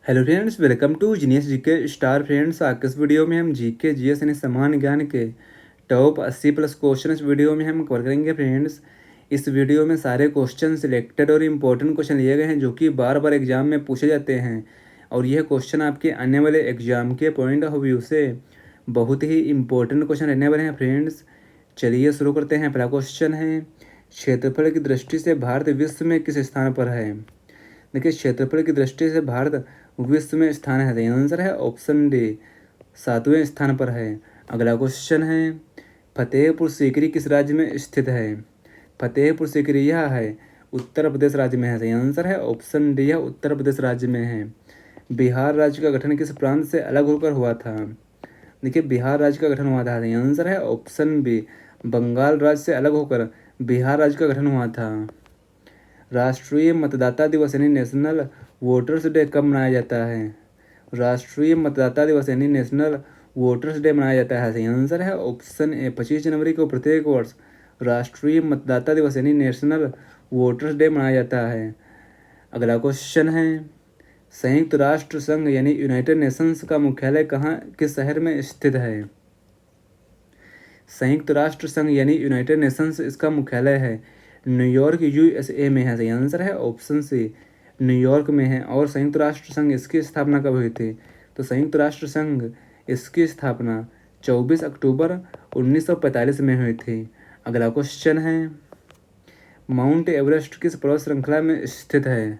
Hello friends, welcome to Genius GK Star. Friends, आज के इस वीडियो में हम जीके जीएस यानी सामान्य ज्ञान के टॉप 80 प्लस क्वेश्चन इस वीडियो में हम कवर करेंगे। फ्रेंड्स, इस वीडियो में सारे क्वेश्चन सिलेक्टेड और इम्पोर्टेंट क्वेश्चन लिए गए हैं जो कि बार बार एग्जाम में पूछे जाते हैं और यह क्वेश्चन आपके आने वाले एग्जाम के पॉइंट ऑफ व्यू से बहुत ही इम्पोर्टेंट क्वेश्चन रहने वाले हैं। फ्रेंड्स, चलिए शुरू करते हैं। पहला क्वेश्चन है, क्षेत्रफल की दृष्टि से भारत विश्व में किस स्थान पर है? देखिए, क्षेत्रफल की दृष्टि से भारत विश्व में स्थान है, सही आंसर है ऑप्शन डी, 7वें स्थान पर है। अगला क्वेश्चन है, फतेहपुर सीकरी किस राज्य में स्थित है? फतेहपुर सीकरी यह है उत्तर प्रदेश राज्य में है, सही आंसर है ऑप्शन डी, यह उत्तर प्रदेश राज्य में है। बिहार राज्य का गठन किस प्रांत से अलग होकर हुआ था? देखिए, बिहार राज्य का गठन हुआ था, सही आंसर है ऑप्शन बी, बंगाल राज्य से अलग होकर बिहार राज्य का गठन हुआ था। राष्ट्रीय मतदाता दिवस यानी नेशनल वोटर्स डे कब मनाया जाता है? राष्ट्रीय मतदाता दिवस यानी नेशनल वोटर्स डे मनाया जाता है, सही आंसर है ऑप्शन ए, 25 जनवरी को प्रत्येक वर्ष राष्ट्रीय मतदाता दिवस यानी नेशनल वोटर्स डे मनाया जाता है। अगला क्वेश्चन है, संयुक्त राष्ट्र संघ यानी यूनाइटेड नेशंस का मुख्यालय कहाँ किस शहर में स्थित है? संयुक्त राष्ट्र संघ यानी यूनाइटेड नेशंस इसका मुख्यालय है न्यूयॉर्क यूएसए में है, सही आंसर है ऑप्शन सी, न्यूयॉर्क में है। और संयुक्त राष्ट्र संघ इसकी स्थापना कब हुई थी? तो संयुक्त राष्ट्र संघ इसकी स्थापना 24 अक्टूबर 1945 में हुई थी। अगला क्वेश्चन है, माउंट एवरेस्ट किस पर्वत श्रृंखला में स्थित है?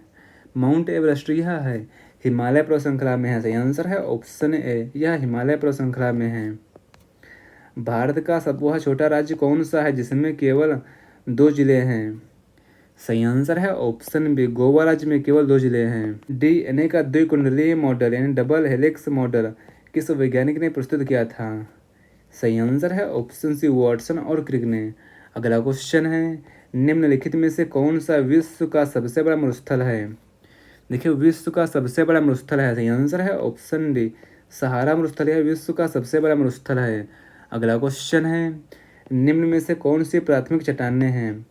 माउंट एवरेस्ट यह है हिमालय पर्वत श्रृंखला में है, सही आंसर है ऑप्शन ए, यह हिमालय पर्वत श्रृंखला में है। भारत का वह छोटा राज्य कौन सा है जिसमें केवल 2 जिले हैं? सही आंसर है ऑप्शन बी, गोवा राज्य में केवल 2 जिले हैं। डीएनए का द्विकुंडलीय मॉडल यानी डबल हेलिक्स मॉडल किस वैज्ञानिक ने प्रस्तुत किया था? सही आंसर है ऑप्शन सी, वाटसन और क्रिक ने। अगला क्वेश्चन है, निम्नलिखित में से कौन सा विश्व का सबसे बड़ा मरुस्थल है? देखिए, विश्व का सबसे बड़ा मरुस्थल है, सही आंसर है ऑप्शन डी, सहारा मरुस्थल यह विश्व का सबसे बड़ा मरुस्थल है। अगला क्वेश्चन है, निम्न में से कौन सी प्राथमिक चट्टानें हैं?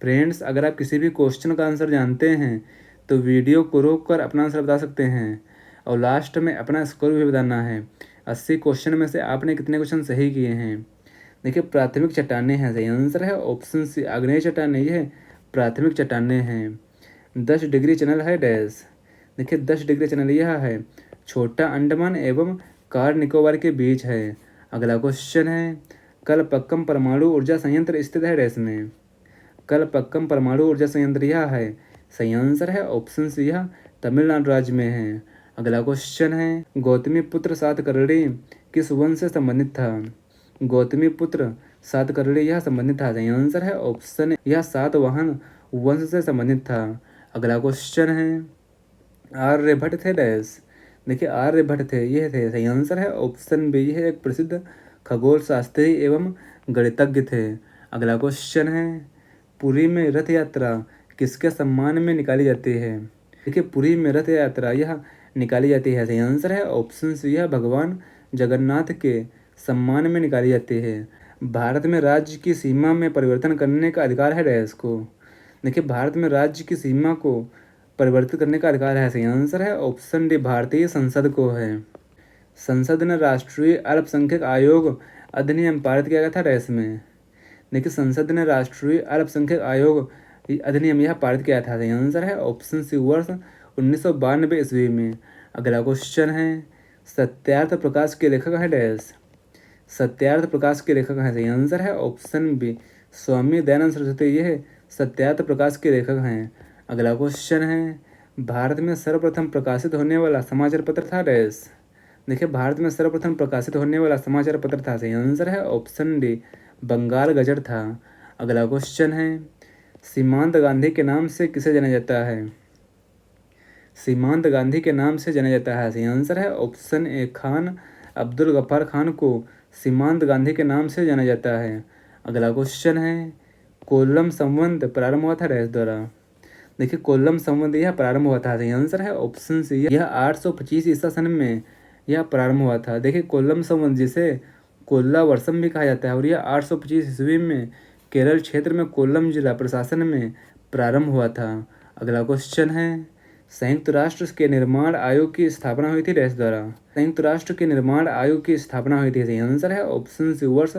फ्रेंड्स, अगर आप किसी भी क्वेश्चन का आंसर जानते हैं तो वीडियो को रोक कर अपना आंसर बता सकते हैं और लास्ट में अपना स्कोर भी बताना है। 80 क्वेश्चन में से आपने कितने क्वेश्चन सही किए हैं? देखिए, प्राथमिक चट्टानें हैं, सही आंसर है ऑप्शन सी, आग्नेय चट्टानें यह प्राथमिक चट्टानें हैं। 10 डिग्री चैनल है डैश। देखिए, 10 डिग्री चैनल यह है छोटा अंडमान एवं कार निकोबार के बीच है। अगला क्वेश्चन है, कलपक्कम परमाणु ऊर्जा संयंत्र स्थित है डैश में? कलपक्कम परमाणु ऊर्जा संयंत्र यह है, सही आंसर है ऑप्शन सी, यह तमिलनाडु राज्य में है। अगला क्वेश्चन है, गौतमी पुत्र सातकर्णी किस वंश से संबंधित था? गौतमी पुत्र सातकर्णी यह संबंधित था, सही आंसर है ऑप्शन, यह सातवाहन वंश से संबंधित था। अगला क्वेश्चन है, आर्यभट्ट थे डैश। देखिए, आर्यभट्ट थे, यह थे, सही आंसर है ऑप्शन बी, यह एक प्रसिद्ध खगोल शास्त्री एवं गणितज्ञ थे। अगला क्वेश्चन है, पुरी में रथ यात्रा किसके सम्मान में निकाली जाती है? देखिए, पुरी में रथ यात्रा यह निकाली जाती है, सही आंसर है ऑप्शन सी, यह भगवान जगन्नाथ के सम्मान में निकाली जाती है। भारत में राज्य की सीमा में परिवर्तन करने का अधिकार है डैश को? देखिए, भारत में राज्य की सीमा को परिवर्तित करने का अधिकार है, सही आंसर है ऑप्शन डी, भारतीय संसद को है। संसद ने राष्ट्रीय अल्पसंख्यक आयोग अधिनियम पारित किया गया था डैश में? देखिए, संसद ने राष्ट्रीय अल्पसंख्यक आयोग अधिनियम यह पारित किया था, सही आंसर है ऑप्शन सी, वर्ष 1992 ईस्वी में। अगला क्वेश्चन है, सत्यार्थ प्रकाश के लेखक है डैश? सत्यार्थ प्रकाश के लेखक हैं, सही आंसर है ऑप्शन बी, स्वामी दयानंद सरस्वती यह सत्यार्थ प्रकाश के लेखक हैं। अगला क्वेश्चन है, भारत में सर्वप्रथम प्रकाशित होने वाला समाचार पत्र था डैश? देखिए, भारत में सर्वप्रथम प्रकाशित होने वाला समाचार पत्र था, सही आंसर है ऑप्शन डी, बंगाल गजट था। अगला क्वेश्चन है, सीमांत गांधी के नाम से किसे जाना जाता है? सीमांत गांधी के नाम से जाना जाता है, सही आंसर है ऑप्शन ए, खान अब्दुल गफ्फार खान को सीमांत गांधी के नाम से जाना जाता है। अगला क्वेश्चन है, कोल्लम संबंध प्रारंभ हुआ था डैश द्वारा? देखिए, कोल्लम संबंध यह प्रारंभ हुआ था, सही आंसर है ऑप्शन सी, यह 825 ईसा सन में यह प्रारंभ हुआ था। देखिए, कोल्लम संबंध जिसे कोल्लावर्षम भी कहा जाता है और यह 825 ईस्वी में केरल क्षेत्र में कोल्लम जिला प्रशासन में प्रारंभ हुआ था। अगला क्वेश्चन है, संयुक्त राष्ट्र के निर्माण आयोग की स्थापना हुई थी डैश द्वारा। संयुक्त राष्ट्र के निर्माण आयोग की स्थापना हुई थी, सही आंसर है ऑप्शन सी वर्ष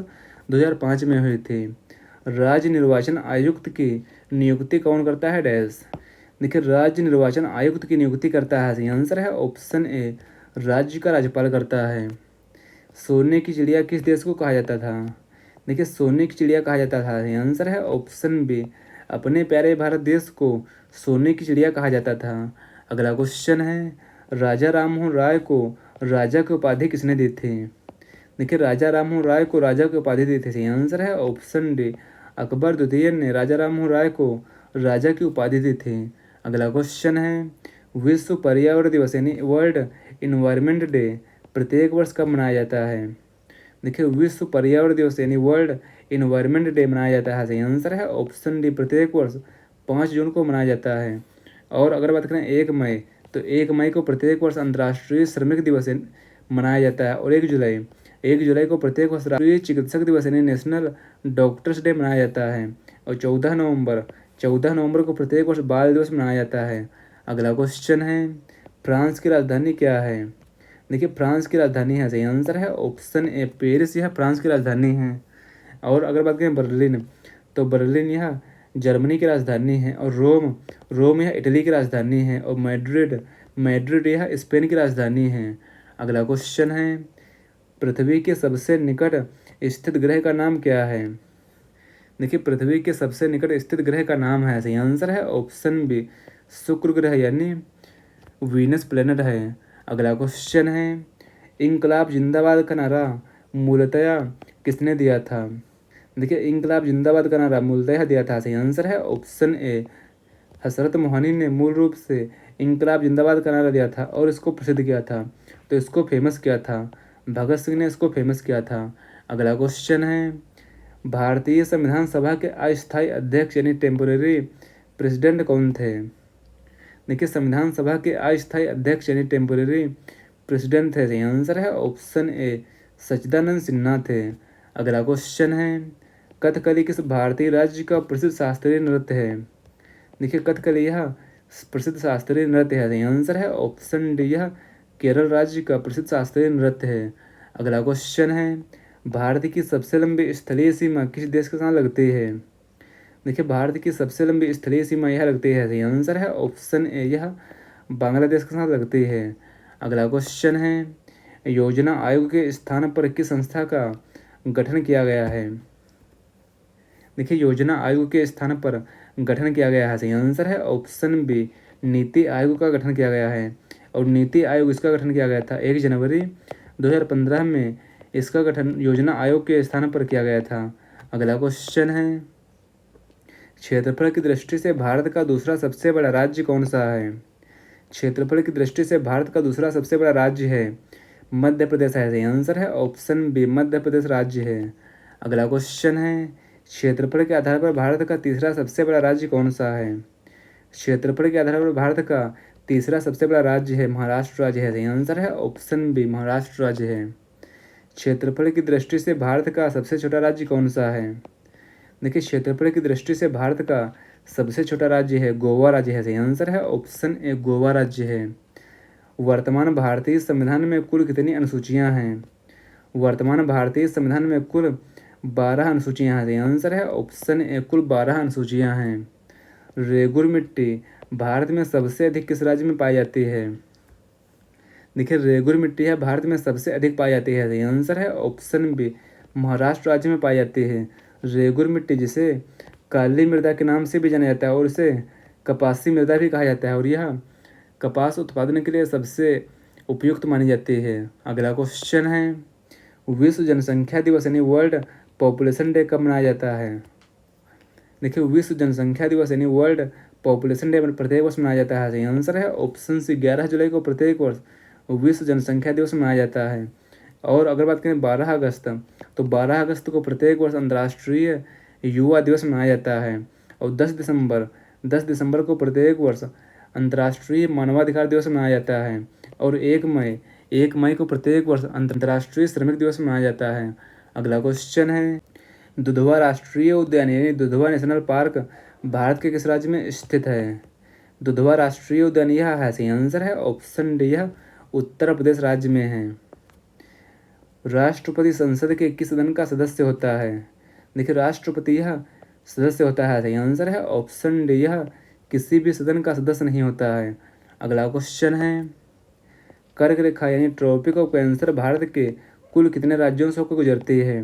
2005 में हुई थी। राज्य निर्वाचन आयुक्त की नियुक्ति कौन करता है डैश। देखिए राज्य निर्वाचन आयुक्त की नियुक्ति करता है, सही आंसर है ऑप्शन ए राज्य का राज्यपाल करता है। सोने की चिड़िया किस देश को कहा जाता था। देखिए सोने की चिड़िया कहा जाता था, सही आंसर है ऑप्शन बी अपने प्यारे भारत देश को सोने की चिड़िया कहा जाता था। अगला क्वेश्चन है राजा राममोहन राय को राजा की उपाधि किसने दी थी। देखिए राजा राममोहन राय को राजा की उपाधि दी थी, सही आंसर है ऑप्शन डी अकबर द्वितीय ने राजा राममोहन राय को राजा की उपाधि दी थी। अगला क्वेश्चन है विश्व पर्यावरण दिवस यानी वर्ल्ड इन्वायरमेंट डे प्रत्येक वर्ष कब मनाया जाता है। देखिए विश्व पर्यावरण दिवस यानी वर्ल्ड इन्वायरमेंट डे मनाया जाता है, सही आंसर है ऑप्शन डी प्रत्येक वर्ष 5 जून को मनाया जाता है। और अगर बात करें 1 मई तो 1 मई को प्रत्येक वर्ष अंतर्राष्ट्रीय श्रमिक दिवस मनाया जाता है। और 1 जुलाई को प्रत्येक वर्ष राष्ट्रीय चिकित्सक दिवस यानी नेशनल डॉक्टर्स डे मनाया जाता है। और 14 नवंबर को प्रत्येक वर्ष बाल दिवस मनाया जाता है। अगला क्वेश्चन है फ्रांस की राजधानी क्या है। देखिए फ्रांस की राजधानी है, सही आंसर है ऑप्शन ए पेरिस, यह फ्रांस की राजधानी है। और अगर बात करें बर्लिन तो बर्लिन यह जर्मनी की राजधानी है। और रोम यह इटली की राजधानी है। और मैड्रिड यह स्पेन की राजधानी है। अगला क्वेश्चन है पृथ्वी के सबसे निकट स्थित ग्रह का नाम क्या है। देखिए पृथ्वी के सबसे निकट स्थित ग्रह का नाम है, सही आंसर है ऑप्शन बी शुक्र ग्रह यानी वीनस प्लेनेट है। अगला क्वेश्चन है इंकलाब जिंदाबाद का नारा मूलतया किसने दिया था। देखिए इंकलाब जिंदाबाद का नारा मूलतया दिया था, सही आंसर है ऑप्शन ए हसरत मोहनी ने मूल रूप से इंकलाब जिंदाबाद का नारा दिया था और इसको प्रसिद्ध किया था, तो इसको फेमस किया था भगत सिंह ने इसको फेमस किया था। अगला क्वेश्चन है भारतीय संविधान सभा के अस्थायी अध्यक्ष यानी टेम्पोरेरी प्रेसिडेंट कौन थे। देखिए संविधान सभा के अस्थायी अध्यक्ष यानी टेम्पोरेरी प्रेसिडेंट थे, सही आंसर है ऑप्शन ए सच्चिदानंद सिन्हा थे। अगला क्वेश्चन है कथकली किस भारतीय राज्य का प्रसिद्ध शास्त्रीय नृत्य है। देखिए कथकली यह प्रसिद्ध शास्त्रीय नृत्य है, सही आंसर है ऑप्शन डी यह केरल राज्य का प्रसिद्ध शास्त्रीय नृत्य है। अगला क्वेश्चन है भारत की सबसे लंबी स्थलीय सीमा किस देश के साथ लगती है। देखिए भारत की सबसे लंबी स्थलीय सीमा यह लगती है, सही आंसर है ऑप्शन ए यह बांग्लादेश के साथ लगती है। अगला क्वेश्चन है योजना आयोग के स्थान पर किस संस्था का गठन किया गया है। देखिए योजना आयोग के स्थान पर गठन किया गया है, सही आंसर है ऑप्शन बी नीति आयोग का गठन किया गया है। और नीति आयोग इसका गठन किया गया था 1 जनवरी 2015 में इसका गठन योजना आयोग के स्थान पर किया गया था। अगला क्वेश्चन है क्षेत्रफल की दृष्टि से भारत का दूसरा सबसे बड़ा राज्य कौन सा है। क्षेत्रफल की दृष्टि से भारत का दूसरा सबसे बड़ा राज्य है मध्य प्रदेश है, सही आंसर है ऑप्शन बी मध्य प्रदेश राज्य है। अगला क्वेश्चन है क्षेत्रफल के आधार पर भारत का तीसरा सबसे बड़ा राज्य कौन सा है। क्षेत्रफल के आधार पर भारत का तीसरा सबसे बड़ा राज्य है महाराष्ट्र राज्य है, सही आंसर है ऑप्शन बी महाराष्ट्र राज्य है। क्षेत्रफल की दृष्टि से भारत का सबसे छोटा राज्य कौन सा है। देखिए क्षेत्रफल की दृष्टि से भारत का सबसे छोटा राज्य है गोवा राज्य है, सही आंसर है ऑप्शन ए गोवा राज्य है। वर्तमान भारतीय संविधान में कुल कितनी अनुसूचियां हैं। वर्तमान भारतीय संविधान में कुल 12 अनुसूचियां हैं, सही आंसर है ऑप्शन ए कुल 12 अनुसूचियां हैं। रेगुर मिट्टी भारत में सबसे अधिक किस राज्य में पाई जाती है। देखिए रेगुर मिट्टी है भारत में सबसे अधिक पाई जाती है, सही आंसर है ऑप्शन बी महाराष्ट्र राज्य में पाई जाती है। रेगुर मिट्टी जिसे काली मृदा के नाम से भी जाना जाता है और इसे कपासी मृदा भी कहा जाता है और यह कपास उत्पादन के लिए सबसे उपयुक्त मानी जाती है। अगला क्वेश्चन है विश्व जनसंख्या दिवस यानी वर्ल्ड पॉपुलेशन डे कब मनाया जाता है। देखिए विश्व जनसंख्या दिवस यानी वर्ल्ड पॉपुलेशन डे प्रत्येक वर्ष मनाया जाता है, सही आंसर है ऑप्शन सी 11 जुलाई को प्रत्येक वर्ष विश्व जनसंख्या दिवस मनाया जाता है। और अगर बात करें 12 अगस्त तो 12 अगस्त को प्रत्येक वर्ष अंतर्राष्ट्रीय युवा दिवस मनाया जाता है। और 10 दिसंबर को प्रत्येक वर्ष अंतर्राष्ट्रीय मानवाधिकार दिवस मनाया जाता है। और 1 मई को प्रत्येक वर्ष अंतर्राष्ट्रीय श्रमिक दिवस मनाया जाता है। अगला क्वेश्चन है दुधवा राष्ट्रीय उद्यान यानी दुधवा नेशनल पार्क भारत के किस राज्य में स्थित है। दुधवा राष्ट्रीय उद्यान यह है, सही आंसर है ऑप्शन डी, यह उत्तर प्रदेश राज्य में है। राष्ट्रपति संसद के किस सदन का सदस्य होता है? देखिए राष्ट्रपति यह सदस्य होता है, सही आंसर है ऑप्शन डी, यह किसी भी सदन का सदस्य नहीं होता है। अगला क्वेश्चन है, कर्क रेखा यानी ट्रॉपिक ऑफ कैंसर भारत के कुल कितने राज्यों से होकर गुजरती है?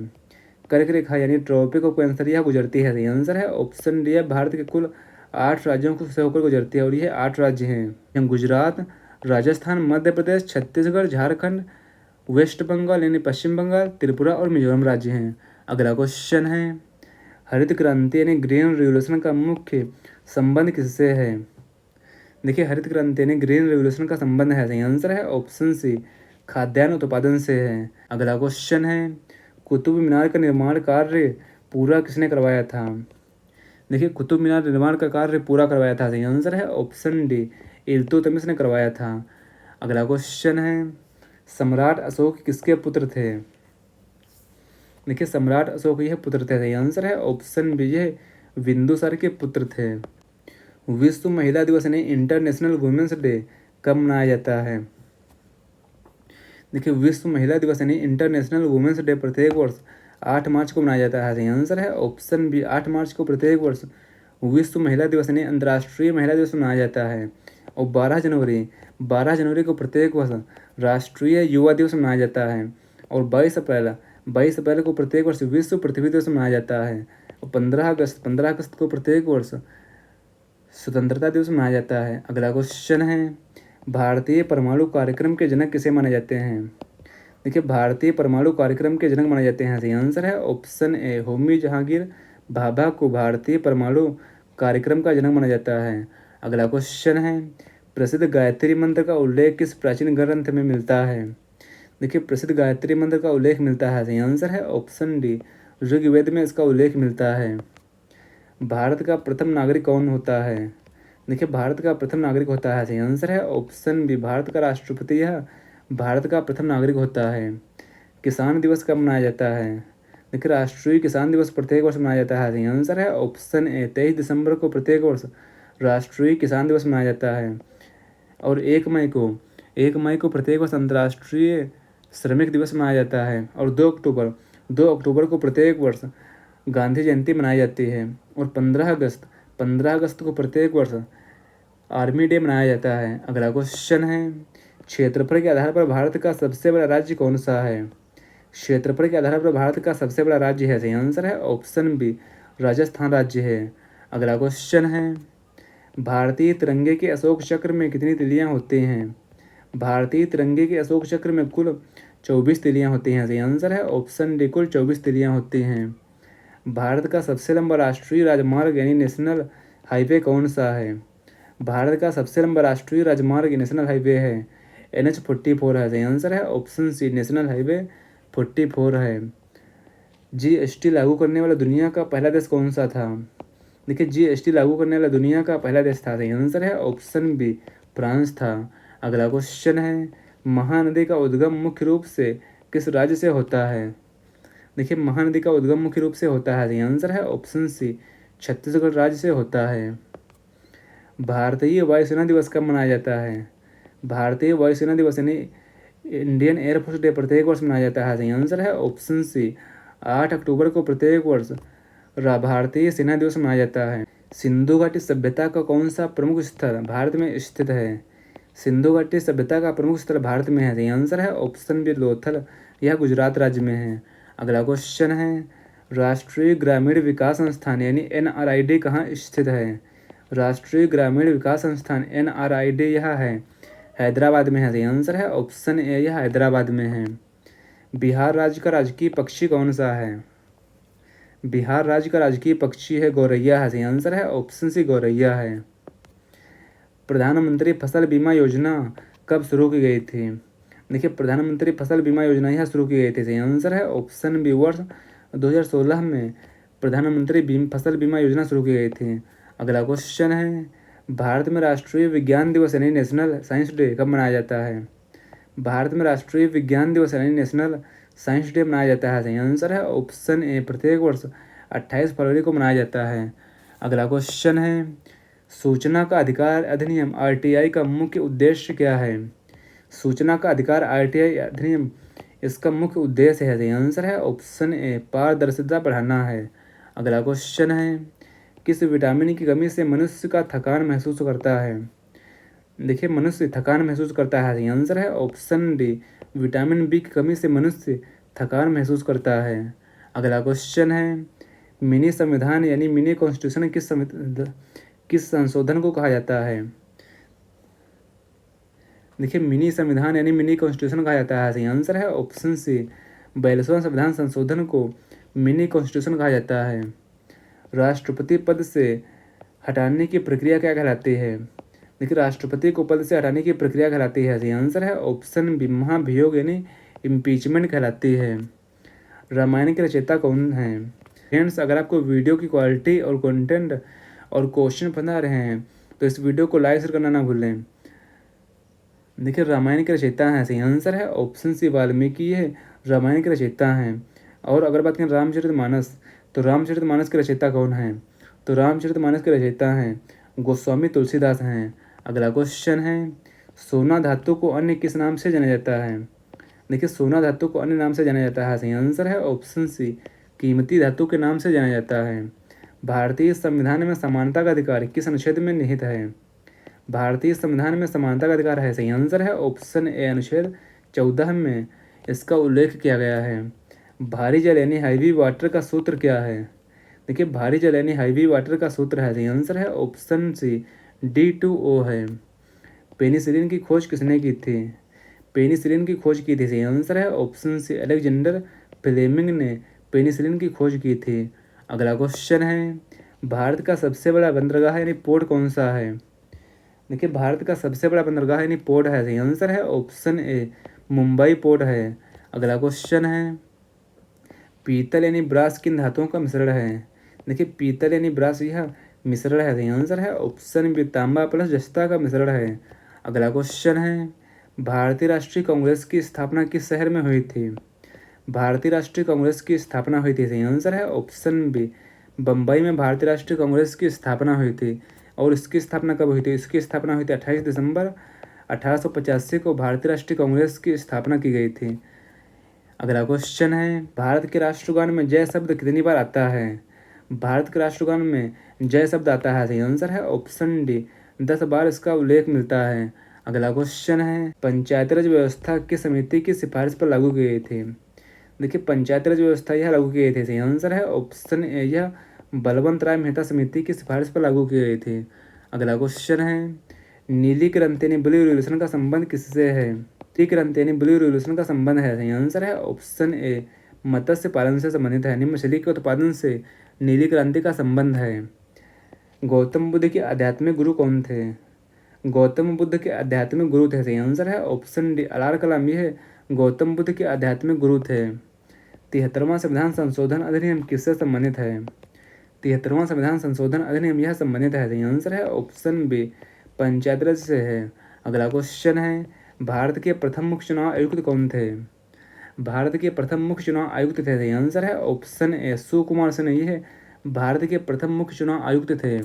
कर्क रेखा यानी ट्रॉपिक ऑफ कैंसर यह गुजरती है, सही आंसर है ऑप्शन डी, भारत के कुल 8 राज्यों से होकर गुजरती है और ये 8 राज्य हैं। गुजरात, राजस्थान, मध्य प्रदेश, छत्तीसगढ़, झारखंड, वेस्ट बंगाल यानी पश्चिम बंगाल, त्रिपुरा और मिजोरम राज्य हैं। अगला क्वेश्चन है, हरित क्रांति यानी ग्रीन रिवोल्यूशन का मुख्य संबंध किससे है? देखिए हरित क्रांति यानी ग्रीन रिवोल्यूशन का संबंध है, सही आंसर है ऑप्शन सी, खाद्यान्न उत्पादन से है। अगला क्वेश्चन है, कुतुब मीनार का निर्माण कार्य पूरा किसने करवाया था? देखिए कुतुब मीनार निर्माण का कार्य पूरा करवाया था, सही आंसर है ऑप्शन डी, इल्तुतमिश ने करवाया था। अगला क्वेश्चन है, सम्राट अशोक किसके पुत्र थे? देखिए सम्राट अशोक यह पुत्र थे, सही आंसर है ऑप्शन बी, यह बिंदुसार के पुत्र थे। विश्व महिला दिवस यानी इंटरनेशनल वुमेन्स डे कब मनाया जाता है? देखिए विश्व महिला दिवस यानी इंटरनेशनल वुमेन्स डे प्रत्येक वर्ष 8 मार्च को मनाया जाता है, सही आंसर है ऑप्शन बी, 8 मार्च को प्रत्येक वर्ष विश्व महिला दिवस यानी अंतर्राष्ट्रीय महिला दिवस मनाया जाता है। और 12 जनवरी को प्रत्येक वर्ष राष्ट्रीय युवा दिवस मनाया जाता है। और 22 अप्रैल को प्रत्येक वर्ष विश्व पृथ्वी दिवस मनाया जाता है। और 15 अगस्त को प्रत्येक वर्ष स्वतंत्रता दिवस मनाया जाता है। अगला क्वेश्चन है, भारतीय परमाणु कार्यक्रम के जनक किसे माने जाते हैं? देखिए भारतीय परमाणु कार्यक्रम के जनक माने जाते हैं, सही आंसर है ऑप्शन ए, होमी जहांगीर भाभा को भारतीय परमाणु कार्यक्रम का जनक माना जाता है। अगला क्वेश्चन है, प्रसिद्ध गायत्री मंत्र का उल्लेख किस प्राचीन ग्रंथ में मिलता है? देखिए प्रसिद्ध गायत्री मंत्र का उल्लेख मिलता है, सही आंसर है ऑप्शन डी, ऋग्वेद में इसका उल्लेख मिलता है। भारत का प्रथम नागरिक कौन होता है? देखिए भारत का प्रथम नागरिक होता है, सही आंसर है ऑप्शन बी, भारत का राष्ट्रपति यह भारत का प्रथम नागरिक होता है। किसान दिवस कब मनाया जाता है? देखिए राष्ट्रीय किसान दिवस प्रत्येक वर्ष मनाया जाता है, सही आंसर है ऑप्शन ए, 23 दिसंबर को प्रत्येक वर्ष राष्ट्रीय किसान दिवस मनाया जाता है। और 1 मई को प्रत्येक वर्ष अंतर्राष्ट्रीय श्रमिक दिवस मनाया जाता है। और 2 अक्टूबर को प्रत्येक वर्ष गांधी जयंती मनाई जाती है। और 15 अगस्त को प्रत्येक वर्ष आर्मी डे मनाया जाता है। अगला क्वेश्चन है, क्षेत्रफल के आधार पर भारत का सबसे बड़ा राज्य कौन सा है? क्षेत्रफल के आधार पर भारत का सबसे बड़ा राज्य है, सही आंसर है ऑप्शन बी, राजस्थान राज्य है। अगला क्वेश्चन है, भारतीय तिरंगे के अशोक चक्र में कितनी तिलियां होती हैं? भारतीय तिरंगे के अशोक चक्र में कुल 24 तिलियां होती हैं, सही आंसर है ऑप्शन डी, कुल 24 तिलियां होती हैं। भारत का सबसे लंबा राष्ट्रीय राजमार्ग यानी नेशनल हाईवे कौन सा है? भारत का सबसे लंबा राष्ट्रीय राजमार्ग नेशनल हाईवे है, NH-44 है, सही आंसर है ऑप्शन सी, नेशनल हाईवे 44 है। GST लागू करने वाला दुनिया का पहला देश कौन सा था? देखिए GST लागू करने वाला दुनिया का पहला देश था, सही आंसर है ऑप्शन बी, फ्रांस था। अगला क्वेश्चन है, महानदी का उद्गम मुख्य रूप से किस राज्य से होता है? देखिए महानदी का उद्गम मुख्य रूप से होता है, सही आंसर है ऑप्शन सी, छत्तीसगढ़ राज्य से होता है। भारतीय वायुसेना दिवस कब मनाया जाता है? भारतीय वायुसेना दिवस यानी इंडियन एयरफोर्स डे प्रत्येक वर्ष मनाया जाता है, सही आंसर है ऑप्शन सी, 8 अक्टूबर को प्रत्येक वर्ष भारतीय सेना दिवस मनाया जाता है। सिंधु घाटी सभ्यता का कौन सा प्रमुख स्थल भारत में स्थित है? सिंधु घाटी सभ्यता का प्रमुख स्थल भारत में है, सही आंसर है ऑप्शन बी, लोथल, यह गुजरात राज्य में है। अगला क्वेश्चन है, राष्ट्रीय ग्रामीण विकास संस्थान यानी NRID कहाँ स्थित है? राष्ट्रीय ग्रामीण विकास संस्थान NRID यह है हैदराबाद में है, सही आंसर है ऑप्शन ए, यह हैदराबाद में है। बिहार राज्य का राजकीय पक्षी कौन सा है? बिहार राज्य का राजकीय पक्षी है गौरैया है, सही आंसर है ऑप्शन सी, गौरैया है। प्रधानमंत्री फसल बीमा योजना कब शुरू की गई थी? देखिए प्रधानमंत्री फसल बीमा योजना यह शुरू की गई थी, सही आंसर है ऑप्शन बी, वर्ष 2016 में प्रधानमंत्री फसल बीमा योजना शुरू की गई थी। अगला क्वेश्चन है, भारत में राष्ट्रीय विज्ञान दिवस यानी नेशनल साइंस डे कब मनाया जाता है? भारत में राष्ट्रीय विज्ञान दिवस यानी नेशनल साइंस डे मनाया जाता है, सही आंसर है ऑप्शन ए, प्रत्येक वर्ष 28 फरवरी को मनाया जाता है। अगला क्वेश्चन है, सूचना का अधिकार अधिनियम आरटीआई का मुख्य उद्देश्य क्या है? सूचना का अधिकार आरटीआई अधिनियम इसका मुख्य उद्देश्य है, सही आंसर है ऑप्शन ए पारदर्शिता बढ़ाना है। अगला क्वेश्चन है, किस विटामिन की कमी से मनुष्य का थकान महसूस करता है? देखिए, मनुष्य थकान महसूस करता है, सही आंसर है ऑप्शन डी विटामिन बी की कमी से मनुष्य थकान महसूस करता है। अगला क्वेश्चन है, मिनी संविधान यानी मिनी कॉन्स्टिट्यूशन किस संशोधन को कहा जाता है? देखिए, मिनी संविधान यानी मिनी कॉन्स्टिट्यूशन कहा जाता है, सही आंसर है ऑप्शन सी 42वां संविधान संशोधन को मिनी कॉन्स्टिट्यूशन कहा जाता है। राष्ट्रपति पद से हटाने की प्रक्रिया क्या कहलाती है? देखिए, राष्ट्रपति को पद से हटाने की प्रक्रिया कहलाती है, सही आंसर है ऑप्शन बी महाभियोग यानी इम्पीचमेंट कहलाती है। रामायण के रचयिता कौन है? फ्रेंड्स, अगर आपको वीडियो की क्वालिटी और कंटेंट और क्वेश्चन पसंद आ रहे हैं तो इस वीडियो को लाइक शेयर करना ना भूलें। देखिए, रामायण के रचयिता हैं, सही आंसर है ऑप्शन सी वाल्मीकि है रामायण के रचयिता हैं। और अगर बात करें रामचरितमानस, तो रामचरितमानस के रचयिता कौन हैं? तो रामचरितमानस के रचयिता हैं गोस्वामी तुलसीदास हैं। अगला क्वेश्चन है, सोना धातु को अन्य किस नाम से जाना जाता है? देखिए, सोना धातु को अन्य नाम से जाना जाता है, सही आंसर है ऑप्शन सी कीमती धातु के नाम से जाना जाता है। भारतीय संविधान में समानता का अधिकार किस अनुच्छेद में निहित है? भारतीय संविधान में समानता का अधिकार है, सही आंसर है ऑप्शन ए अनुच्छेद 14 में इसका उल्लेख किया गया है। भारी जल यानी हैवी वाटर का सूत्र क्या है? देखिए, भारी जल यानी हैवी वाटर का सूत्र है, सही आंसर है ऑप्शन सी D2O है। पेनिसिलिन की खोज किसने की थी? पेनिसिलिन की खोज की थी, सही आंसर है ऑप्शन सी अलेक्जेंडर फ्लेमिंग ने पेनिसिलिन की खोज की थी। अगला क्वेश्चन है, भारत का सबसे बड़ा बंदरगाह यानी पोर्ट कौन सा है? देखिए, भारत का सबसे बड़ा बंदरगाह यानी पोर्ट है, सही आंसर है ऑप्शन ए मुंबई पोर्ट है। अगला क्वेश्चन है, पीतल यानी ब्रास किन धातुओं का मिश्रण है? देखिए, पीतल यानी ब्रास यह मिश्रण है, सही आंसर है ऑप्शन बी तांबा प्लस जस्ता का मिश्रण है। अगला क्वेश्चन है, भारतीय राष्ट्रीय कांग्रेस की स्थापना किस शहर में हुई थी? भारतीय राष्ट्रीय कांग्रेस की स्थापना हुई थी, सही आंसर है ऑप्शन बी बम्बई में भारतीय राष्ट्रीय कांग्रेस की स्थापना हुई थी। और इसकी स्थापना कब हुई थी? इसकी स्थापना हुई थी 28 दिसंबर 1885 को भारतीय राष्ट्रीय कांग्रेस की स्थापना की गई थी। अगला क्वेश्चन है, भारत के राष्ट्रगान में जय शब्द कितनी बार आता है? भारत के राष्ट्रगान में जय शब्द आता है, सही आंसर है ऑप्शन डी 10 बार इसका उल्लेख मिलता है। अगला क्वेश्चन है, पंचायती राज व्यवस्था किस समिति की सिफारिश पर लागू की गई थी? देखिए, पंचायती राज व्यवस्था यह लागू की गई थी, सही आंसर है ऑप्शन ए यह बलवंत राय मेहता समिति की सिफारिश पर लागू की गई थी। अगला क्वेश्चन है, नीली क्रांति यानी ब्लू रिवॉल्यूशन का संबंध किससे है? नीली क्रांति यानी ब्लू रिवॉल्यूशन का संबंध है, सही आंसर है ऑप्शन ए मत्स्य पालन से संबंधित है, यानी मछली के उत्पादन से नीली क्रांति का संबंध है। गौतम बुद्ध के आध्यात्मिक गुरु कौन थे? गौतम बुद्ध के आध्यात्मिक गुरु थे, सही आंसर है ऑप्शन डी अलार कलाम यह गौतम बुद्ध के आध्यात्मिक गुरु थे। 73वां संविधान संशोधन अधिनियम किससे संबंधित है? 73वां संविधान संशोधन अधिनियम यह संबंधित है, सही आंसर है ऑप्शन बी पंचायत राज से है। अगला क्वेश्चन है, भारत के प्रथम मुख्य चुनाव आयुक्त कौन थे? भारत के प्रथम मुख्य चुनाव आयुक्त थे, सही आंसर है ऑप्शन ए सुकुमार सेन यह भारत के प्रथम मुख्य चुनाव आयुक्त थे।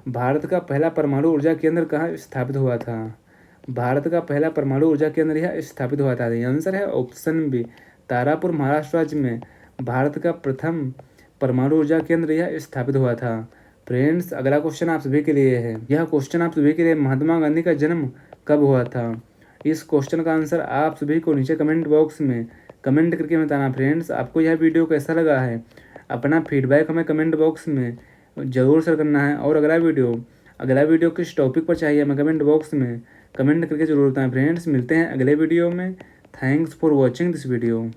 भारत का पहला परमाणु ऊर्जा केंद्र कहाँ स्थापित हुआ था? भारत का पहला परमाणु ऊर्जा केंद्र यह स्थापित हुआ था, सही आंसर है ऑप्शन बी तारापुर महाराष्ट्र राज्य में भारत का प्रथम परमाणु ऊर्जा केंद्र यह स्थापित हुआ था। फ्रेंड्स, अगला क्वेश्चन आप सभी के लिए है। यह क्वेश्चन आप सभी के लिए, महात्मा गांधी का जन्म कब हुआ था? इस क्वेश्चन का आंसर आप सभी को नीचे कमेंट बॉक्स में कमेंट करके बताना। फ्रेंड्स, आपको यह वीडियो कैसा लगा है अपना फीडबैक हमें कमेंट बॉक्स में ज़रूर शेयर करना है। और अगला वीडियो किस टॉपिक पर चाहिए हमें कमेंट बॉक्स में कमेंट करके जरूर बताएं। फ्रेंड्स, मिलते हैं अगले वीडियो में। Thanks for watching this video.